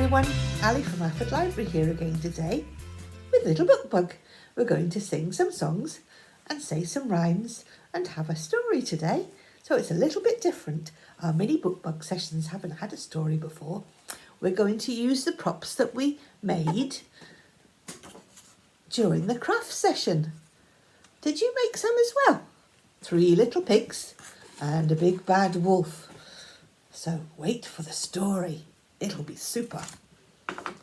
everyone, Ali from Alford Library here again today with Little Bookbug. We're going to sing some songs and say some rhymes and have a story today. So it's a little bit different. Our mini Bookbug sessions haven't had a story before. We're going to use the props that we made during the craft session. Did you make some as well? 3 little pigs and a big bad wolf. So wait for the story. It'll be super.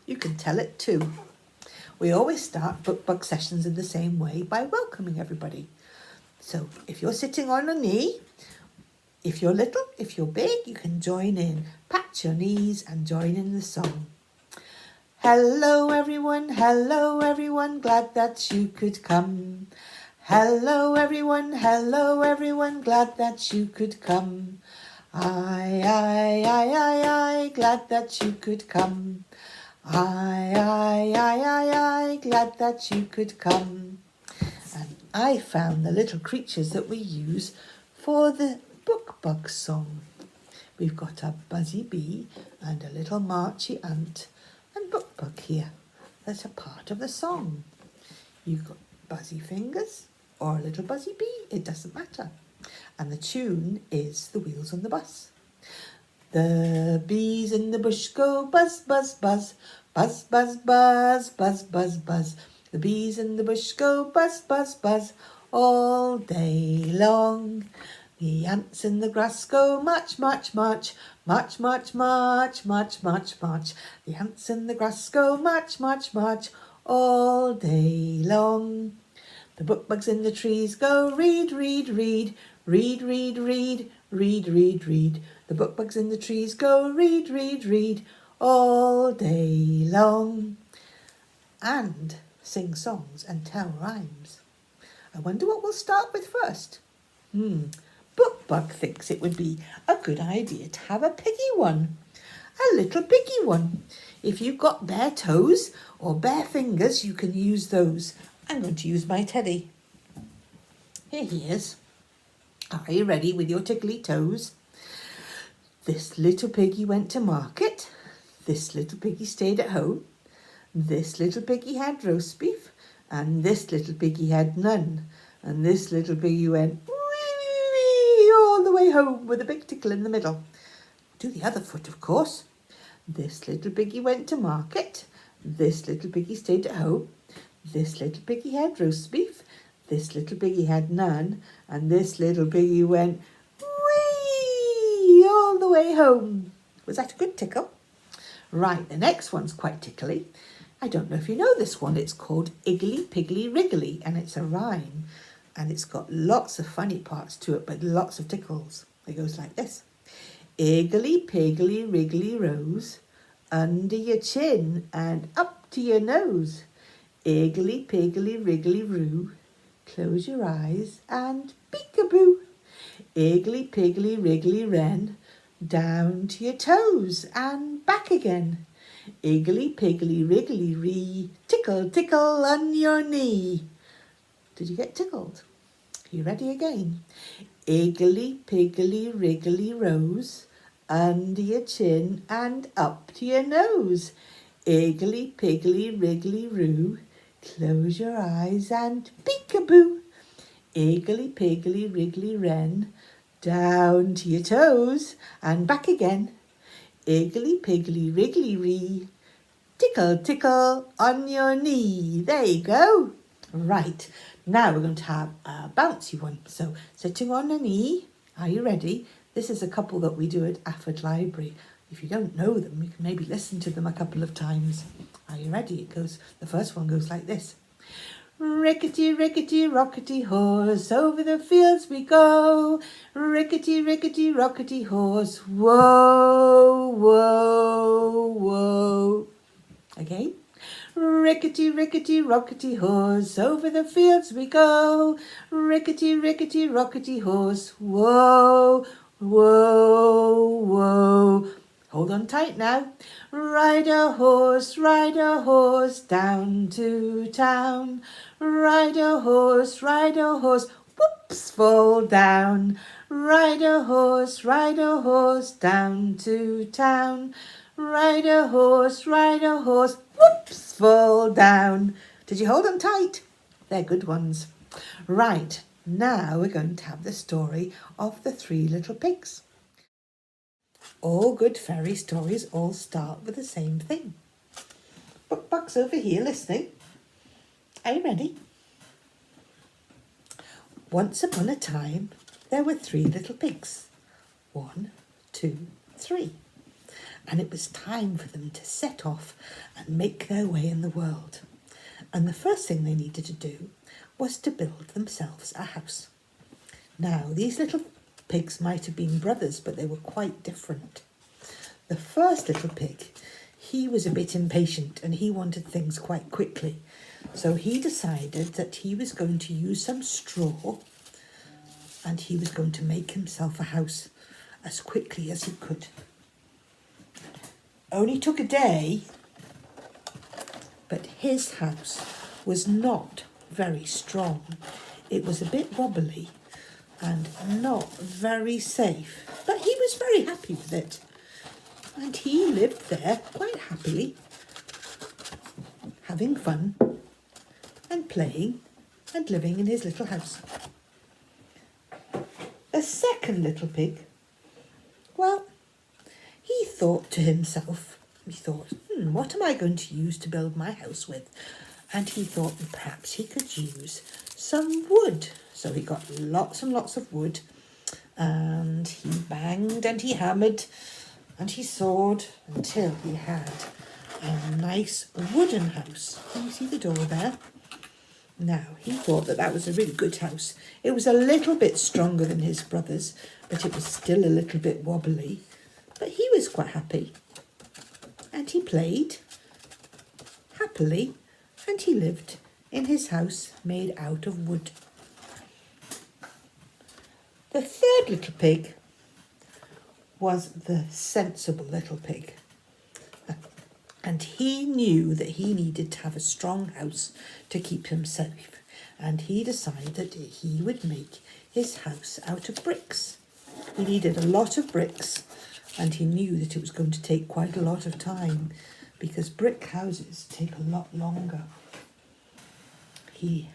You can tell it too. We always start Bookbug sessions in the same way by welcoming everybody. So if you're sitting on a knee, if you're little, if you're big, you can join in. Pat your knees and join in the song. Hello everyone, glad that you could come. Hello everyone, glad that you could come. I, glad that you could come. I, glad that you could come. And I found the little creatures that we use for the Bookbug song. We've got a buzzy bee and a little marchy ant and Bookbug here. That's a part of the song. You've got buzzy fingers or a little buzzy bee, it doesn't matter. And the tune is The Wheels on the Bus. The bees in the bush go buzz, buzz, buzz, buzz, buzz, buzz, buzz, buzz, buzz. The bees in the bush go buzz, buzz, buzz all day long. The ants in the grass go march, march, march, march, march, march, march, march, march. The ants in the grass go march, march, march all day long. The bookbugs in the trees go read, read, read, read, read, read, read, read, read. The bookbugs in the trees go read, read, read all day long. And sing songs and tell rhymes. I wonder what we'll start with first. Bookbug thinks it would be a good idea to have a piggy one. A little piggy one. If you've got bare toes or bare fingers, you can use those. I'm going to use my teddy. Here he is. Are you ready with your tickly toes? This little piggy went to market. This little piggy stayed at home. This little piggy had roast beef. And this little piggy had none. And this little piggy went wee all the way home with a big tickle in the middle. Do the other foot, of course. This little piggy went to market. This little piggy stayed at home. This little piggy had roast beef. This little piggy had none. And this little piggy went wee all the way home. Was that a good tickle? Right, the next one's quite tickly. I don't know if you know this one. It's called Iggly Piggly Wriggly, and it's a rhyme. And it's got lots of funny parts to it, but lots of tickles. It goes like this. Iggly Piggly Wriggly Rose, under your chin and up to your nose. Iggly Piggly Wriggly Roo, close your eyes and peekaboo. Iggly Piggly Wriggly Wren, down to your toes and back again. Iggly Piggly Wriggly Ree, tickle tickle on your knee. Did you get tickled? Are you ready again? Iggly Piggly Wriggly Rose, under your chin and up to your nose. Iggly Piggly Wriggly Roo, close your eyes and peekaboo. Iggly Piggly Wriggly Wren, down to your toes and back again. Iggly Piggly Wriggly Ree, tickle tickle on your knee. There you go. Right, now we're going to have a bouncy one. So sitting on a knee, are you ready? This is a couple that we do at Alford Library. If you don't know them, you can maybe listen to them a couple of times. Are you ready? The first one goes like this. Rickety, rickety, rockety horse, over the fields we go. Rickety, rickety, rockety horse, whoa, whoa, whoa. Again. Rickety, rickety, rockety horse, over the fields we go. Rickety, rickety, rockety horse, whoa, whoa, whoa. Hold on tight now. Ride a horse, down to town. Ride a horse, whoops, fall down. Ride a horse, down to town. Ride a horse, whoops, fall down. Did you hold them tight? They're good ones. Right, now we're going to have the story of the three little pigs. All good fairy stories all start with the same thing. Bookbug's over here listening. Are you ready? Once upon a time, there were three little pigs. 1, 2, 3. And it was time for them to set off and make their way in the world. And the first thing they needed to do was to build themselves a house. Now, these little pigs might have been brothers, but they were quite different. The first little pig, he was a bit impatient and he wanted things quite quickly. So he decided that he was going to use some straw and he was going to make himself a house as quickly as he could. Only took a day, but his house was not very strong. It was a bit wobbly and not very safe, but he was very happy with it. And he lived there quite happily, having fun and playing and living in his little house. The second little pig, well, he thought to himself, what am I going to use to build my house with? And he thought that perhaps he could use some wood. So he got lots and lots of wood and he banged and he hammered and he sawed until he had a nice wooden house. Can you see the door there? Now, he thought that was a really good house. It was a little bit stronger than his brother's, but it was still a little bit wobbly. But he was quite happy. And he played happily, and he lived in his house made out of wood. The third little pig was the sensible little pig. And he knew that he needed to have a strong house to keep him safe. And he decided that he would make his house out of bricks. He needed a lot of bricks, and he knew that it was going to take quite a lot of time because brick houses take a lot longer. He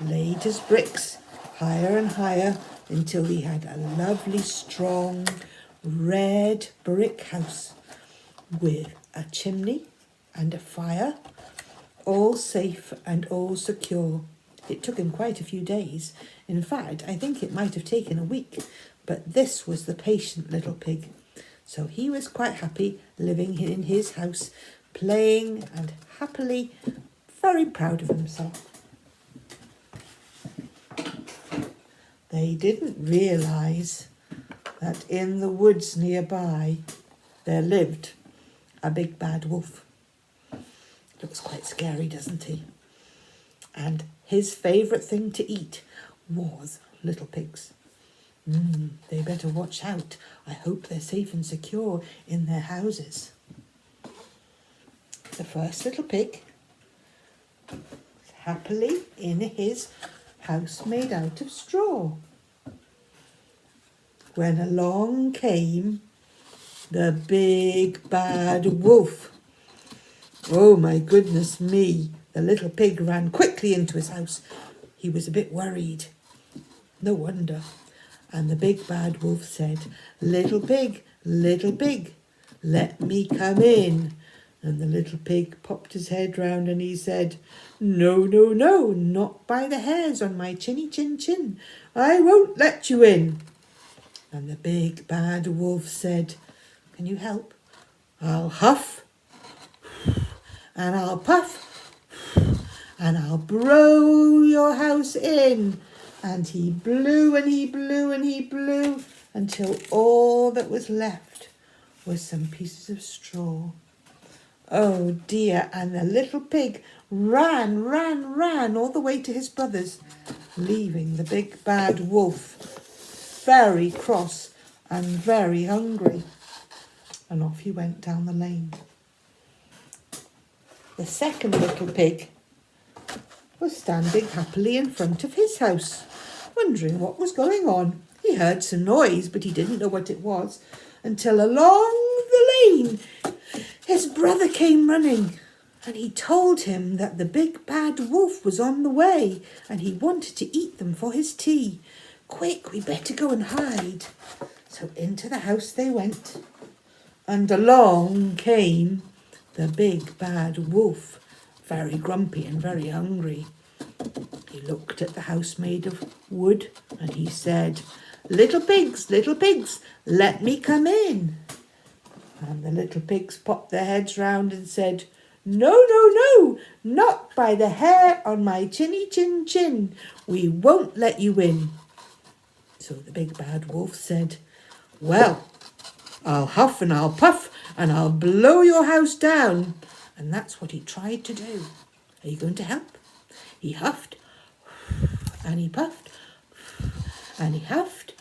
laid his bricks higher and higher until he had a lovely, strong, red brick house with a chimney and a fire, all safe and all secure. It took him quite a few days. In fact, I think it might have taken a week, but this was the patient little pig. So he was quite happy living in his house, playing and happily, very proud of himself. They didn't realise that in the woods nearby there lived a big bad wolf. Looks quite scary, doesn't he? And his favourite thing to eat was little pigs. They better watch out. I hope they're safe and secure in their houses. The first little pig was happily in his house made out of straw. When along came the big bad wolf. Oh my goodness me. The little pig ran quickly into his house. He was a bit worried. No wonder. And the big bad wolf said, little pig, let me come in. And the little pig popped his head round and he said, no, not by the hairs on my chinny chin chin. I won't let you in. And the big bad wolf said, can you help? I'll huff and I'll puff and I'll blow your house in. And he blew and he blew and he blew until all that was left was some pieces of straw. Oh dear, and the little pig ran all the way to his brother's, leaving the big bad wolf very cross and very hungry. And off he went down the lane. The second little pig was standing happily in front of his house, wondering what was going on. He heard some noise, but he didn't know what it was, until along the lane His brother came running, and he told him that the big bad wolf was on the way, and he wanted to eat them for his tea. Quick, we better go and hide. So into the house they went, and along came the big bad wolf, very grumpy and very hungry. He looked at the house made of wood, and he said, little pigs, let me come in." And the little pigs popped their heads round and said, "No, not by the hair on my chinny chin chin. We won't let you in." So the big bad wolf said, "Well, I'll huff and I'll puff and I'll blow your house down." And that's what he tried to do. Are you going to help? He huffed and he puffed and he huffed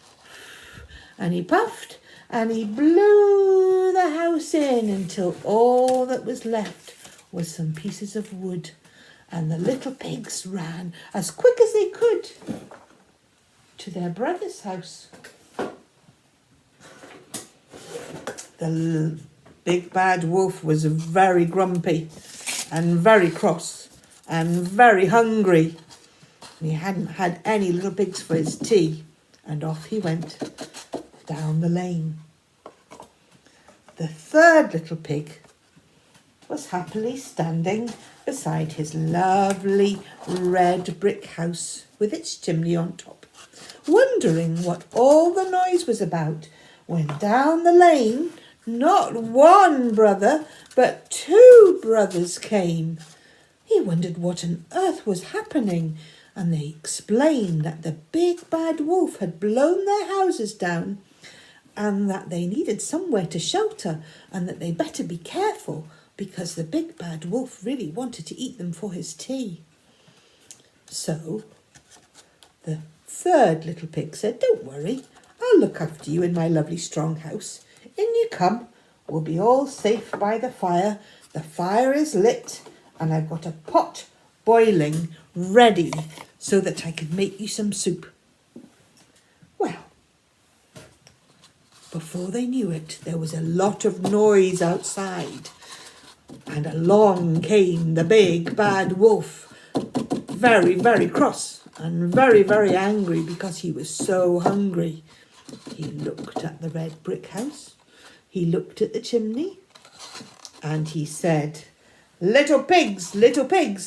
and he puffed and he blew the house in until all that was left was some pieces of wood. And the little pigs ran as quick as they could to their brother's house. The big bad wolf was very grumpy and very cross and very hungry. He hadn't had any little pigs for his tea, and off he went down the lane. The third little pig was happily standing beside his lovely red brick house with its chimney on top, wondering what all the noise was about, when down the lane not one brother but two brothers came. He wondered what on earth was happening, and they explained that the big bad wolf had blown their houses down and that they needed somewhere to shelter and that they better be careful because the big bad wolf really wanted to eat them for his tea. So the third little pig said, "Don't worry, I'll look after you in my lovely strong house. In you come, we'll be all safe by the fire. The fire is lit and I've got a pot boiling ready so that I can make you some soup." Well, before they knew it, there was a lot of noise outside, and along came the big bad wolf, very, very cross and very, very angry because he was so hungry. He looked at the red brick house, he looked at the chimney, and he said, little pigs,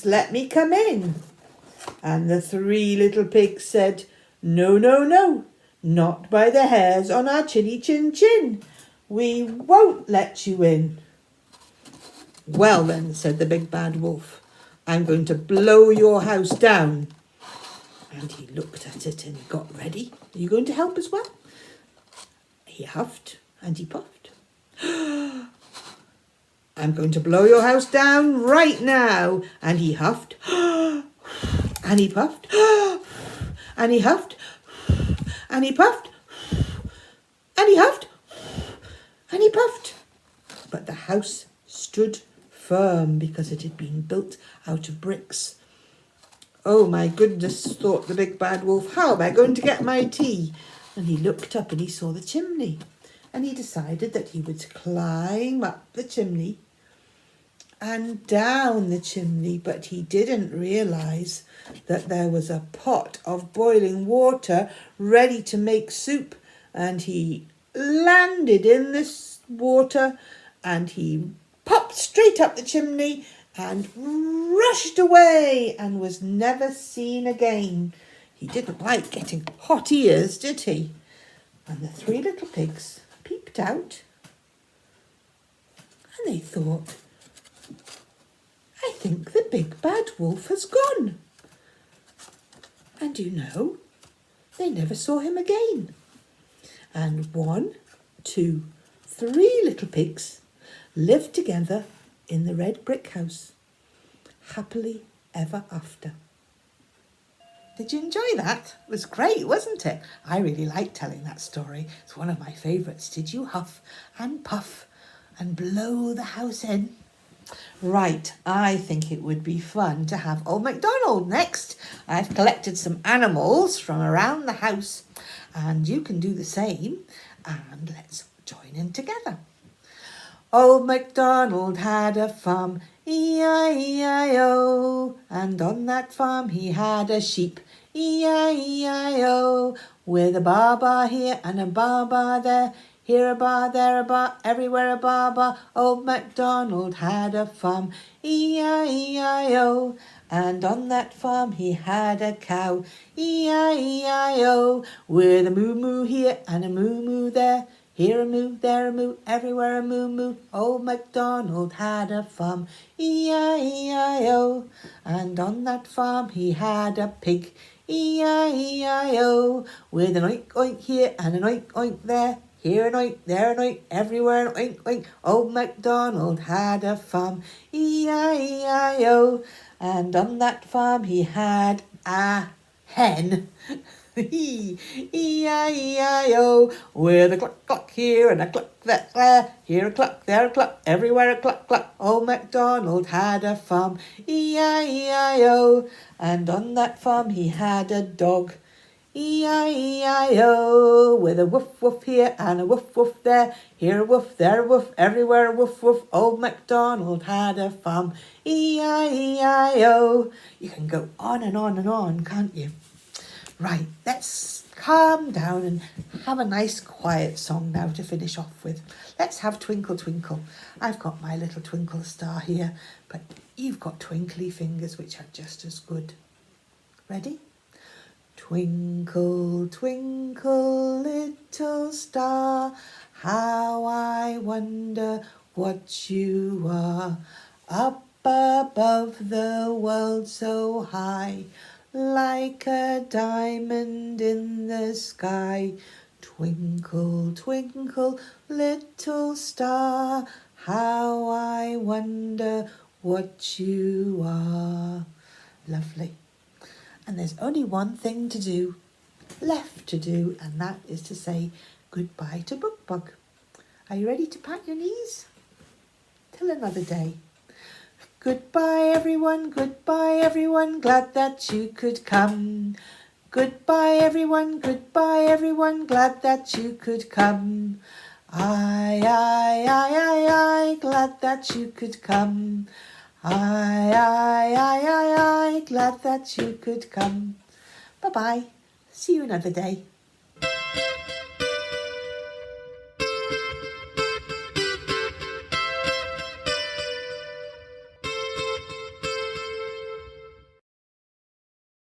let me come in." And the three little pigs said, No, not by the hairs on our chinny chin chin. We won't let you in." "Well then," said the big bad wolf, "I'm going to blow your house down." And he looked at it and he got ready. "Are you going to help as well?" He huffed and he puffed. "I'm going to blow your house down right now." And he huffed and he puffed and he huffed and he puffed and he huffed and he puffed. But the house stood firm because it had been built out of bricks. "Oh my goodness," thought the big bad wolf, "how am I going to get my tea?" And he looked up and he saw the chimney, and he decided that he would climb up the chimney and down the chimney, but he didn't realise that there was a pot of boiling water ready to make soup, and he landed in this water and he popped straight up the chimney and rushed away and was never seen again. He didn't like getting hot ears, did he? And the three little pigs peeped out and they thought, "I think the big bad wolf has gone." And you know, they never saw him again. And 1, 2, 3 little pigs lived together in the red brick house, happily ever after. Did you enjoy that? It was great, wasn't it? I really liked telling that story. It's one of my favourites. Did you huff and puff and blow the house in? Right, I think it would be fun to have old MacDonald next. I've collected some animals from around the house and you can do the same, and let's join in together. Old MacDonald had a farm, E-I-E-I-O, and on that farm he had a sheep, E-I-E-I-O, with a bar here and a bar there, here a bar, there a bar, everywhere a bar. Old MacDonald had a farm, E-I-E-I-O, and on that farm he had a cow, E-I-E-I-O, with a moo here and a moo there, here a moo, there a moo, everywhere a moo. Old MacDonald had a farm, E-I-E-I-O, and on that farm he had a pig, E-I-E-I-O, with an oink oink here and an oink oink there, here an oink, there an oink, everywhere an oink oink. Old MacDonald had a farm, E-I-E-I-O, and on that farm he had a hen. E-I-E-I-O, with a cluck cluck here and a cluck there, here a cluck, there a cluck, everywhere a cluck cluck. Old MacDonald had a farm, E-I-E-I-O, and on that farm he had a dog, E-I-E-I-O, with a woof woof here and a woof woof there, here a woof, there a woof, everywhere a woof woof. Old MacDonald had a farm, E-I-E-I-O. You can go on and on and on, can't you? Right, let's calm down and have a nice quiet song now to finish off with. Let's have Twinkle Twinkle. I've got my little twinkle star here, but you've got twinkly fingers which are just as good. Ready? Twinkle, twinkle, little star, how I wonder what you are. Up above the world so high, like a diamond in the sky. Twinkle, twinkle, little star, how I wonder what you are. Lovely. And there's only one thing to do, left to do, and that is to say goodbye to Bookbug. Are you ready to pat your knees? Till another day. Goodbye everyone, glad that you could come. Goodbye everyone, glad that you could come. I, glad that you could come. I, glad that you could come. Bye-bye. See you another day.